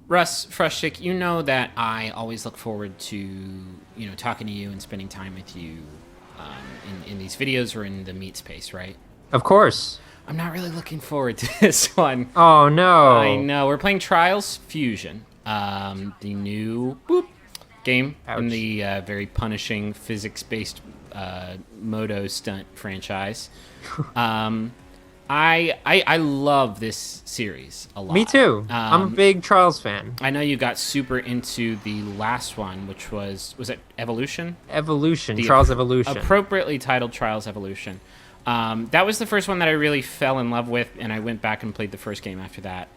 Russ Frushtick, you know that I always look forward to talking to you and spending time with you in these videos or in the meet space, right? Of course. I'm not really looking forward to this one. Oh I no. know we're playing Trials Fusion, the new game in Ouch. the very punishing physics-based Moto stunt franchise. Um, I love this series a lot. Me too. I'm a big Trials fan. I know you got super into the last one, which was it Evolution? Evolution, The Trials Evolution. appropriately titled Trials Evolution. That was the first one that I really fell in love with, and I went back and played the first game after that.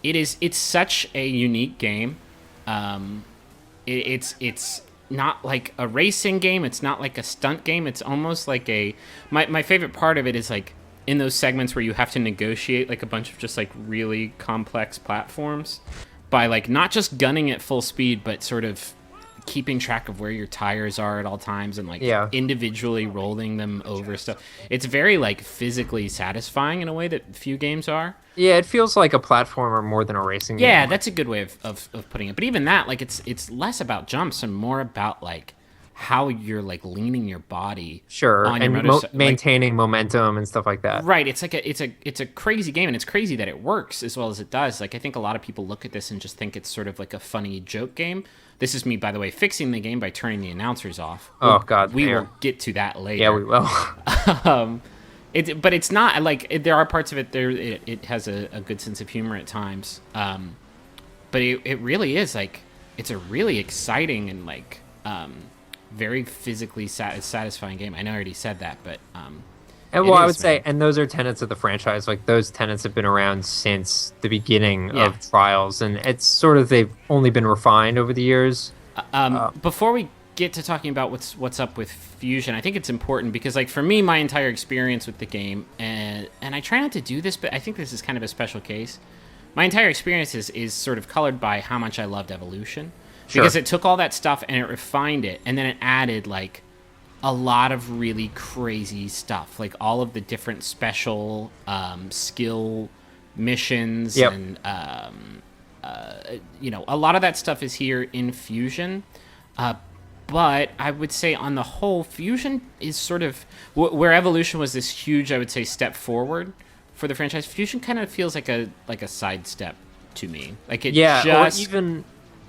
It's such a unique game. It's not like a racing game. It's not like a stunt game. It's almost like my favorite part of it is like in those segments where you have to negotiate like a bunch of just like really complex platforms by like not just gunning at full speed, but sort of keeping track of where your tires are at all times and like Yeah. individually rolling them over stuff. It's very like physically satisfying in a way that few games are. Yeah, it feels like a platformer more than a racing game. Yeah, that's a good way of putting it. But even that, like it's less about jumps and more about like how you're like leaning your body Sure, on your and motorcycle. maintaining momentum and stuff like that. Right, it's like it's a crazy game, and it's crazy that it works as well as it does. Like I think a lot of people look at this and just think it's sort of like a funny joke game. This is me, by the way, fixing the game by turning the announcers off. Oh God, We fair. will get to that later. Yeah, we will. But it's not like there are parts of it there. It has a good sense of humor at times. But it really is like it's a really exciting and like very physically satisfying game. I know I already said that, but And it well, I is, would say, man. and those are tenets of the franchise. Like those tenets have been around since the beginning Yeah. of Trials, and it's sort of they've only been refined over the years. Before we get to talking about what's up with Fusion, I think it's important because like for me, my entire experience with the game, and I try not to do this, but I think this is kind of a special case. My entire experience is sort of colored by how much I loved Evolution. Sure. Because it took all that stuff and it refined it, and then it added like a lot of really crazy stuff, like all of the different special skill missions, Yep. and a lot of that stuff is here in Fusion. But I would say on the whole, Fusion is sort of where Evolution was this huge, I would say, step forward for the franchise. Fusion kind of feels like a sidestep to me. Like it Yeah, just or even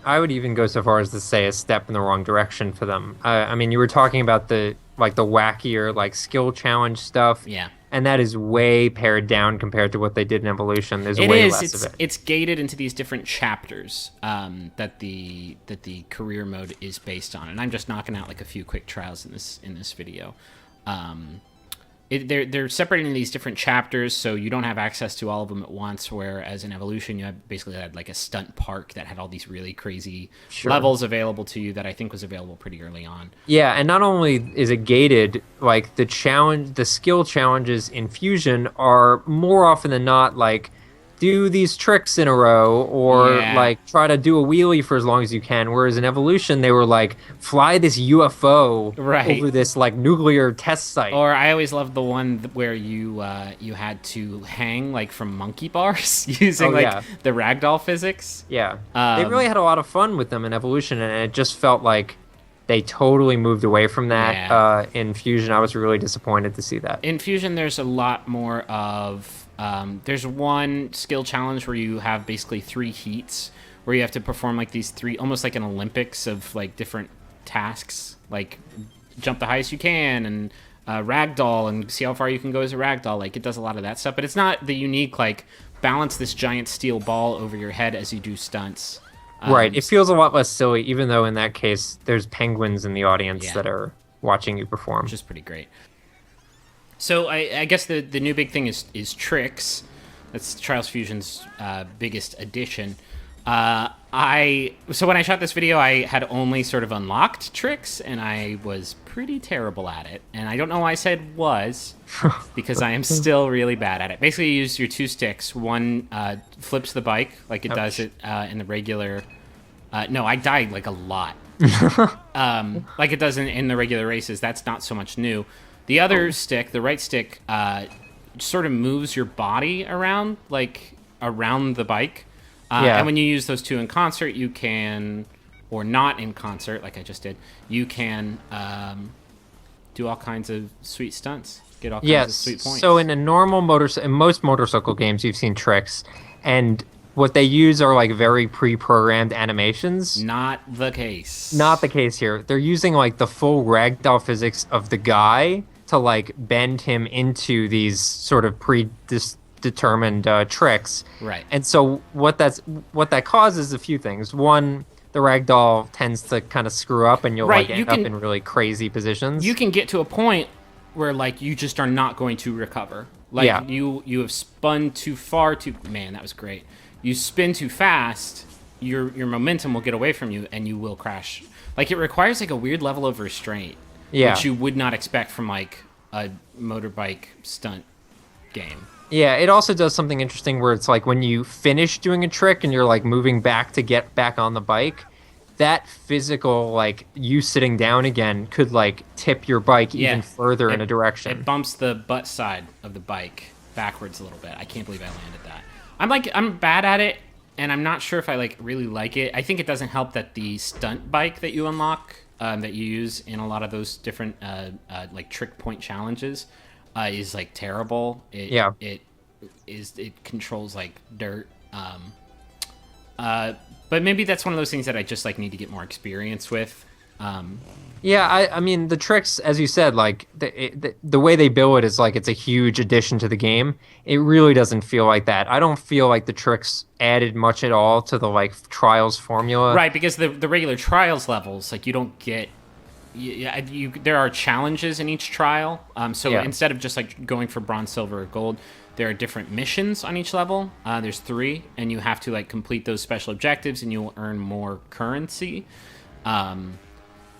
I would even go so far as to say a step in the wrong direction for them. I mean, you were talking about the wackier like skill challenge stuff, yeah. and that is way pared down compared to what they did in Evolution. There's It way is. less of it. It's gated into these different chapters that the career mode is based on, and I'm just knocking out like a few quick trials in this video. They're separated into these different chapters, so you don't have access to all of them at once. Whereas in Evolution, you basically had like a stunt park that had all these really crazy Sure. levels available to you that I think was available pretty early on. Yeah, and not only is it gated, like the skill challenges in Fusion are more often than not like do these tricks in a row or Yeah. like try to do a wheelie for as long as you can. Whereas in Evolution, they were like fly this UFO Right. over this like nuclear test site. Or I always loved the one where you had to hang like from monkey bars using Oh, like yeah. the ragdoll physics. Yeah, they really had a lot of fun with them in Evolution, and it just felt like they totally moved away from that Yeah. in Fusion. I was really disappointed to see that. In Fusion, there's a lot more of there's one skill challenge where you have basically 3 heats where you have to perform like these 3, almost like an Olympics of like different tasks, like jump the highest you can and ragdoll and see how far you can go as a ragdoll. Like it does a lot of that stuff, but it's not the unique like balance this giant steel ball over your head as you do stunts. Right. It feels a lot less silly, even though in that case there's penguins in the audience Yeah. that are watching you perform. Which is pretty great. So I guess the new big thing is tricks. That's Trials Fusion's biggest addition. So when I shot this video, I had only sort of unlocked tricks, and I was pretty terrible at it. And I don't know why I said was, because I am still really bad at it. Basically, you use your 2 sticks. One flips the bike like it does it in the regular. No, I died like a lot. Like it does in the regular races. That's not so much new. The other stick, the right stick, sort of moves your body around, like around the bike. Yeah. And when you use those two in concert, you can, or not in concert, like I just did, you can do all kinds of sweet stunts, get all kinds of Yes. sweet points. So in in most motorcycle games, you've seen tricks, and what they use are like very pre-programmed animations. Not the case. Not the case here. They're using like the full ragdoll physics of the guy to like bend him into these sort of predetermined tricks. Right. And so what that causes is a few things. One, the ragdoll tends to kind of screw up, and you'll Right, like you end up can- in really crazy positions. You can get to a point where like you just are not going to recover. Like Yeah. you have spun too far too. Man, that was great. You spin too fast, your momentum will get away from you, and you will crash. Like it requires like a weird level of restraint, Yeah. which you would not expect from like a motorbike stunt game. Yeah, it also does something interesting where it's like when you finish doing a trick and you're like moving back to get back on the bike, that physical, like you sitting down again, could like tip your bike even further in a direction. It bumps the butt side of the bike backwards a little bit. I can't believe I landed that. I'm bad at it, and I'm not sure if I like really like it. I think it doesn't help that the stunt bike that you unlock, that you use in a lot of those different like trick point challenges, is like terrible. It controls like dirt. But maybe that's one of those things that I just like need to get more experience with. Yeah, I mean the tricks, as you said, like the way they bill it is like it's a huge addition to the game. It really doesn't feel like that. I don't feel like the tricks added much at all to the like trials formula. Right, because the regular trials levels, like you don't get. There are challenges in each trial. So instead of just like going for bronze, silver, or gold, there are different missions on each level. There's 3, and you have to like complete those special objectives, and you'll earn more currency. Some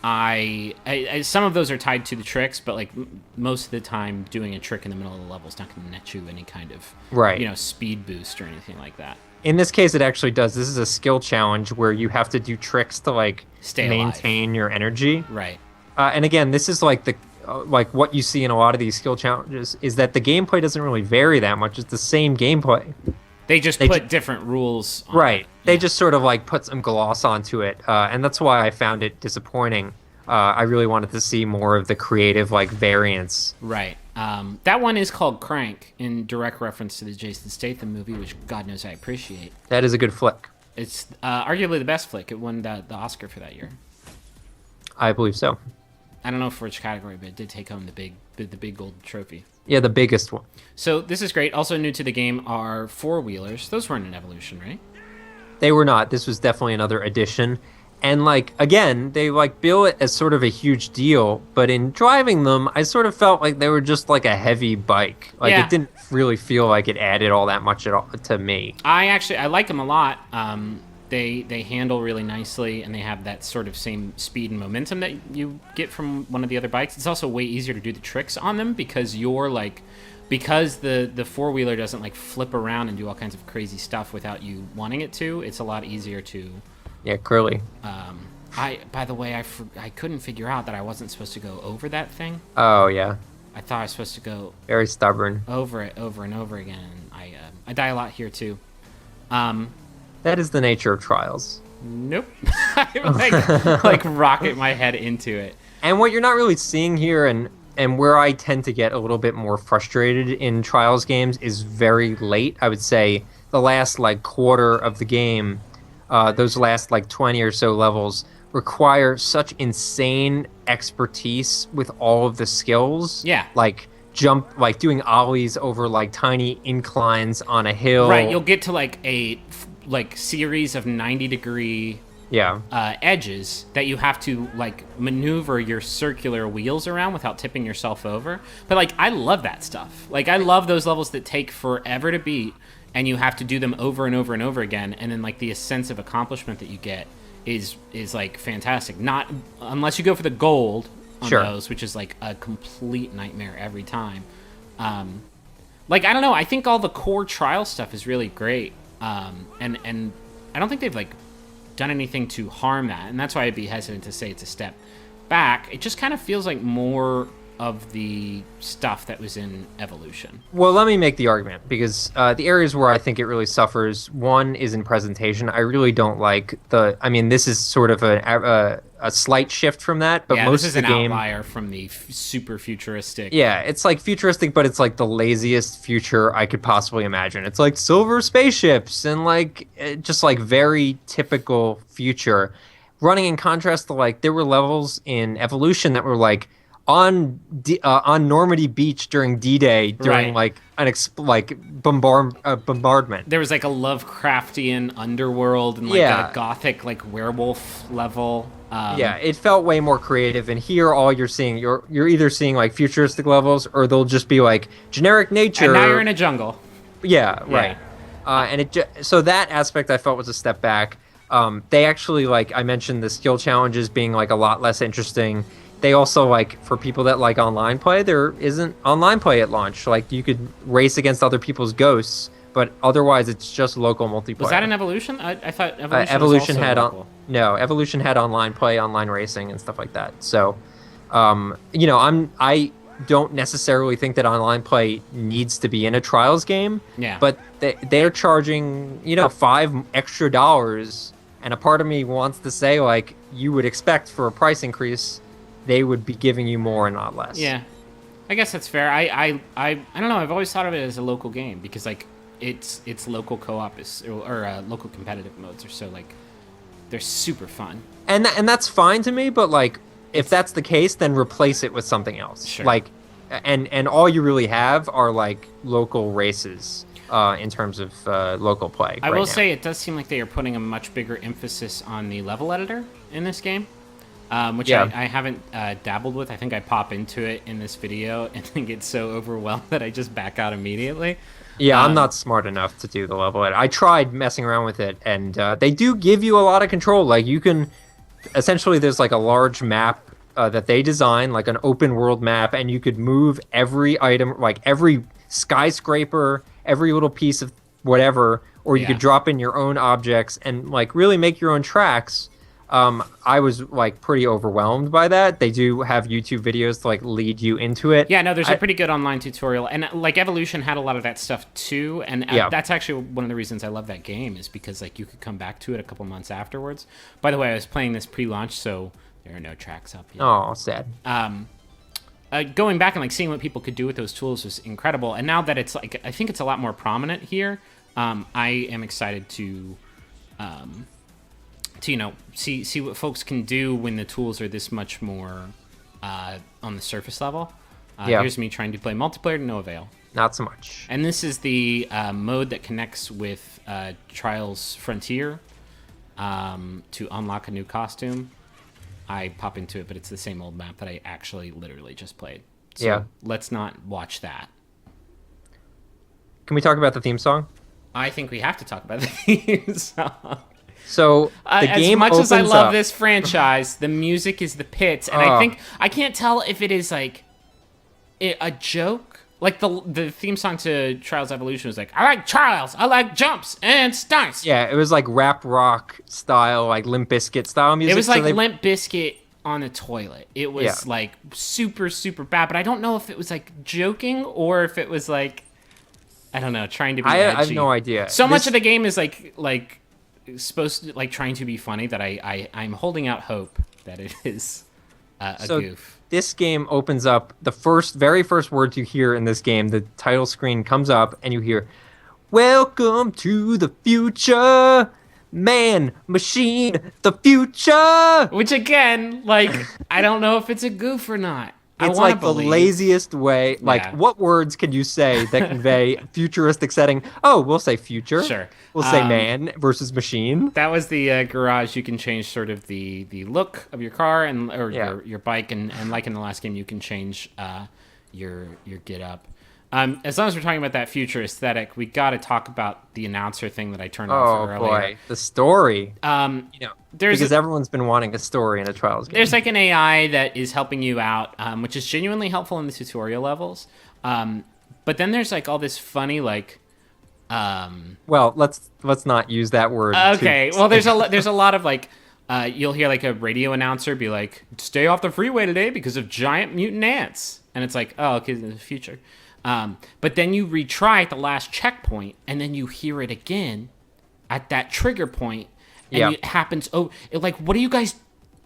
of those are tied to the tricks, but like most of the time, doing a trick in the middle of the level is not going to net you any kind of speed boost or anything like that. In this case, it actually does. This is a skill challenge where you have to do tricks to like Stay maintain your energy. Right. And again, this is like like what you see in a lot of these skill challenges is that the gameplay doesn't really vary that much. It's the same gameplay. They just put different rules on Right. it. They just sort of like put some gloss onto it. And that's why I found it disappointing. I really wanted to see more of the creative like variance. Right. That one is called Crank, in direct reference to the Jason Statham movie, which God knows I appreciate. That is a good flick. It's arguably the best flick. It won the Oscar for that year. I believe so. I don't know for which category, but it did take home the big gold trophy. Yeah, the biggest one. So this is great. Also new to the game are four-wheelers. Those weren't an evolution, right? They were not. This was definitely another addition. And like again, they like bill it as sort of a huge deal, but in driving them, I sort of felt like they were just like a heavy bike. Like it didn't really feel like it added all that much at all to me. I like them a lot. They handle really nicely, and they have that sort of same speed and momentum that you get from one of the other bikes. It's also way easier to do the tricks on them because the four-wheeler doesn't like flip around and do all kinds of crazy stuff without you wanting it to. It's a lot easier to. Yeah, curly. By the way, I couldn't figure out that I wasn't supposed to go over that thing. Oh yeah. I thought I was supposed to go Very stubborn. over it over and over again. And I die a lot here too. That is the nature of trials. Nope. I like rocket my head into it. And what you're not really seeing here, and where I tend to get a little bit more frustrated in trials games, is very late. I would say the last like quarter of the game, those last like 20 or so levels require such insane expertise with all of the skills. Yeah. Like doing ollies over like tiny inclines on a hill. Right, you'll get to like a series of 90-degree edges that you have to like maneuver your circular wheels around without tipping yourself over. But like I love that stuff. Like I love those levels that take forever to beat, and you have to do them over and over and over again, and then like the sense of accomplishment that you get is like fantastic. Not unless you go for the gold on those, which is like a complete nightmare every time. Like I don't know, I think all the core trial stuff is really great. And I don't think they've like done anything to harm that, and that's why I'd be hesitant to say it's a step back. It just kind of feels like more of the stuff that was in Evolution. Well, let me make the argument because the areas where I think it really suffers, one is in presentation. I really don't like I mean, this is sort of a slight shift from that, but Yeah, most this is of the an game, outlier from the super futuristic. yeah, it's like futuristic, but it's like the laziest future I could possibly imagine. It's like silver spaceships and like just like very typical future. Running in contrast to like there were levels in Evolution that were like on Normandy Beach during D-Day during Right. like bombardment. There was like a Lovecraftian underworld and like Yeah. a gothic like werewolf level. Yeah, it felt way more creative. And here, all you're seeing, you're either seeing like futuristic levels, or they'll just be like generic nature. And now you're in a jungle. Yeah, right. And so that aspect I felt was a step back. They actually, like I mentioned, the skill challenges being like a lot less interesting. They also, like, for people that like online play, there isn't online play at launch. Like, you could race against other people's ghosts, but otherwise it's just local multiplayer. Was that an Evolution? I thought Evolution, Evolution was also had local. No, Evolution had online play, online racing, and stuff like that. So, you know, I don't necessarily think that online play needs to be in a Trials game. Yeah. But they're charging, you know, $5 extra, and a part of me wants to say, like, you would expect for a price increase, they would be giving you more and not less. Yeah, I guess that's fair. I don't know. I've always thought of it as a local game because like it's local co-op or local competitive modes are so like they're super fun. And that's fine to me, but like if that's the case, then replace it with something else. Sure. Like, and all you really have are like local races in terms of local play. I right will now. say it does seem like they are putting a much bigger emphasis on the level editor in this game. Which Yeah. I haven't dabbled with. I think I pop into it in this video and then get so overwhelmed that I just back out immediately. Yeah, I'm not smart enough to do the level edit. I tried messing around with it, and they do give you a lot of control. Like, you can... Essentially, there's, like, a large map that they design, like an open world map, and you could move every item, like, every skyscraper, every little piece of whatever, or you could drop in your own objects and, like, really make your own tracks. I was like pretty overwhelmed by that. They do have YouTube videos to like lead you into it. Yeah, no, there's a pretty good online tutorial, and like Evolution had a lot of that stuff too. And that's actually one of the reasons I love that game is because like you could come back to it a couple months afterwards. By the way, I was playing this pre-launch, so there are no tracks up yet. Oh, sad. Going back and like seeing what people could do with those tools was incredible. And now that it's like, I think it's a lot more prominent here. I am excited to you know see what folks can do when the tools are this much more on the surface level. Here's me trying to play multiplayer to no avail. Not so much. And this is the mode that connects with Trials Frontier to unlock a new costume. I pop into it, but it's the same old map that I actually literally just played. So let's not watch that. Can we talk about the theme song? I think we have to talk about the theme song. So the game as much as I opens love up. this franchise, the music is the pits, and I can't tell if it is like a joke. Like the theme song to Trials Evolution was like, I like Trials, I like jumps and stunts. Yeah, it was like rap rock style, like Limp Bizkit style music. It was like so Limp Bizkit on a toilet. It was like super, super bad, but I don't know if it was like joking or if it was like, I don't know, trying to be edgy. I have no idea. So much of the game is like supposed to like trying to be funny that I'm holding out hope that it is a goof. This game opens up, the very first words you hear in this game, the title screen comes up and you hear, "Welcome to the future, man, machine, the future." Which again, like, I don't know if it's a goof or not. It's like the laziest way. Like, what words can you say that convey futuristic setting? Oh, we'll say future. Sure. We'll say man versus machine. That was the garage. You can change sort of the look of your car or your bike, and like in the last game, you can change your get up. As long as we're talking about that future aesthetic, we got to talk about the announcer thing that I turned off earlier. Oh boy, the story. There's because everyone's been wanting a story in a Trials game. There's like an AI that is helping you out, which is genuinely helpful in the tutorial levels. But then there's like all this funny like. Well, let's not use that word. Okay. Well, there's a lot of like. You'll hear like a radio announcer be like, "Stay off the freeway today because of giant mutant ants." and it's like, oh, okay, in the future. But then you retry at the last checkpoint, and then you hear it again at that trigger point, and it happens. Oh, like, what are you guys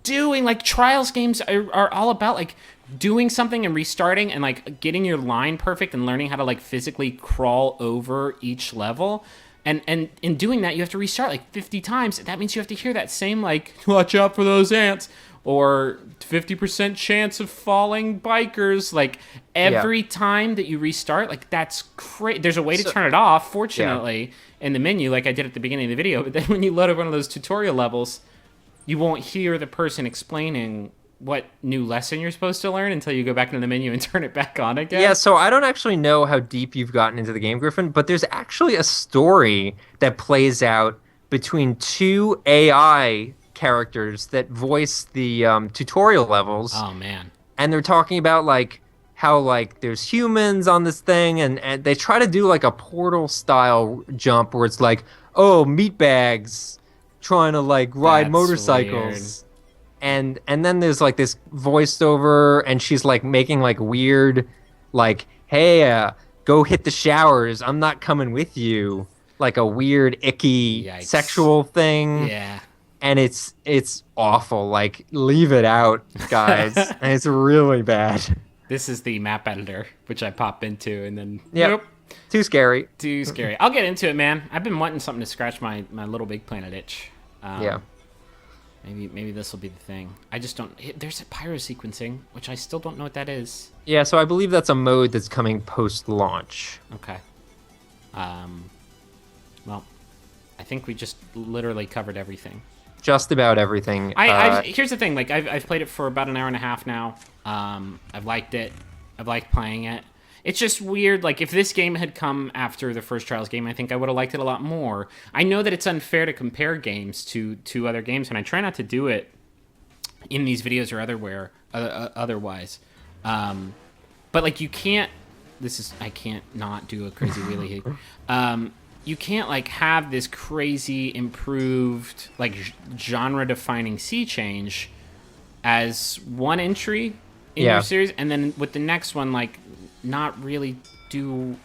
doing? Like, Trials games are all about like doing something and restarting and like getting your line perfect and learning how to like physically crawl over each level. And in doing that, you have to restart like 50 times. That means you have to hear that same like, watch out for those ants, or 50% chance of falling bikers. Like every time that you restart, like that's crazy. There's a way to turn it off, fortunately, in the menu, like I did at the beginning of the video. But then when you load up one of those tutorial levels, you won't hear the person explaining what new lesson you're supposed to learn until you go back into the menu and turn it back on again. Yeah, so I don't actually know how deep you've gotten into the game, Griffin, but there's actually a story that plays out between two AI characters that voice the tutorial levels. Oh, man. And they're talking about, like, how, like, there's humans on this thing, and they try to do, like, a Portal-style jump where it's like, oh, meatbags trying to, like, ride That's motorcycles. Weird. And then there's like this voiceover, and she's like making like weird, like, hey, go hit the showers. I'm not coming with you. Like a weird, icky sexual thing. Yeah. And it's awful. Like, leave it out, guys. And it's really bad. This is the map editor, which I pop into, and then nope. Too scary. Too scary. I'll get into it, man. I've been wanting something to scratch my Little Big Planet itch. Maybe this will be the thing. I just don't... There's a pyro sequencing, which I still don't know what that is. Yeah, so I believe that's a mode that's coming post-launch. Okay. Well, I think we just literally covered everything. Just about everything. Here's the thing. Like, I've played it for about an hour and a half now. I've liked it. I've liked playing it. It's just weird. Like, if this game had come after the first Trials game, I think I would have liked it a lot more. I know that it's unfair to compare games to other games, and I try not to do it in these videos or otherwise. But, like, you can't... I can't not do a crazy wheelie here. You can't, like, have this crazy improved, like, genre-defining sea change as one entry in your series, and then with the next one, like, not really do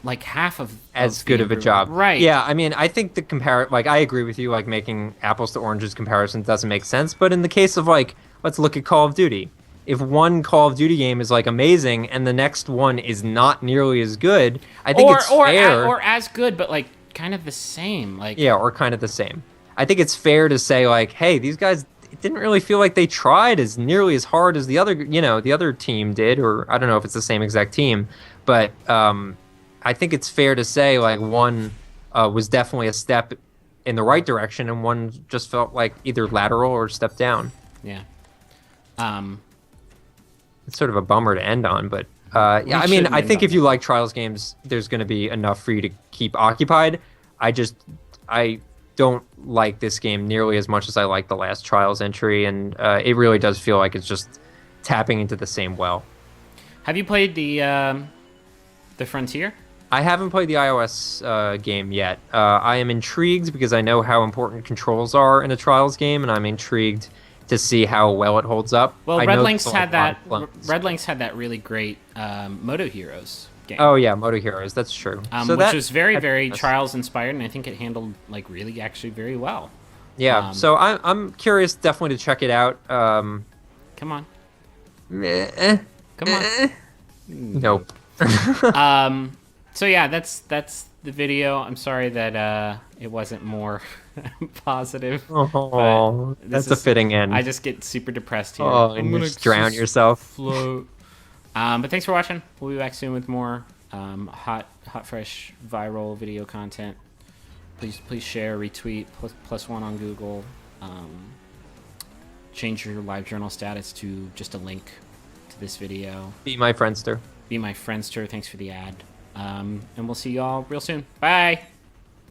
like half of as good of a job. Right. Yeah, I mean, I think I agree with you, like making apples to oranges comparison doesn't make sense, but in the case of like, let's look at Call of Duty. If one Call of Duty game is like amazing and the next one is not nearly as good, I think it's fair. Or as good, but like kind of the same. Like, yeah, or kind of the same. I think it's fair to say like, hey, these guys, it didn't really feel like they tried as nearly as hard as the other team did, or I don't know if it's the same exact team, but I think it's fair to say like one was definitely a step in the right direction, and one just felt like either lateral or step down. Yeah. It's sort of a bummer to end on, but yeah, I mean, I think if you like Trials games, there's going to be enough for you to keep occupied. I don't like this game nearly as much as I like the last Trials entry, and it really does feel like it's just tapping into the same well. Have you played the Frontier? I haven't played the iOS game yet. I am intrigued because I know how important controls are in a Trials game, and I'm intrigued to see how well it holds up. Well, Red Lynx had that really great Moto Heroes game. Oh yeah, Moto Heroes, that's true. Which was very Trials inspired, and I think it handled like really actually very well. Yeah, so I'm curious, definitely to check it out. Come on. Come on. Nope. So yeah, that's the video. I'm sorry that it wasn't more positive. Oh, that's a fitting end. I just get super depressed here. Oh, and you just drown yourself. Float. But thanks for watching. We'll be back soon with more hot, fresh, viral video content. Please share, retweet, +1 on Google. Change your LiveJournal status to just a link to this video. Be my friendster. Be my friendster. Thanks for the ad. And we'll see y'all real soon. Bye.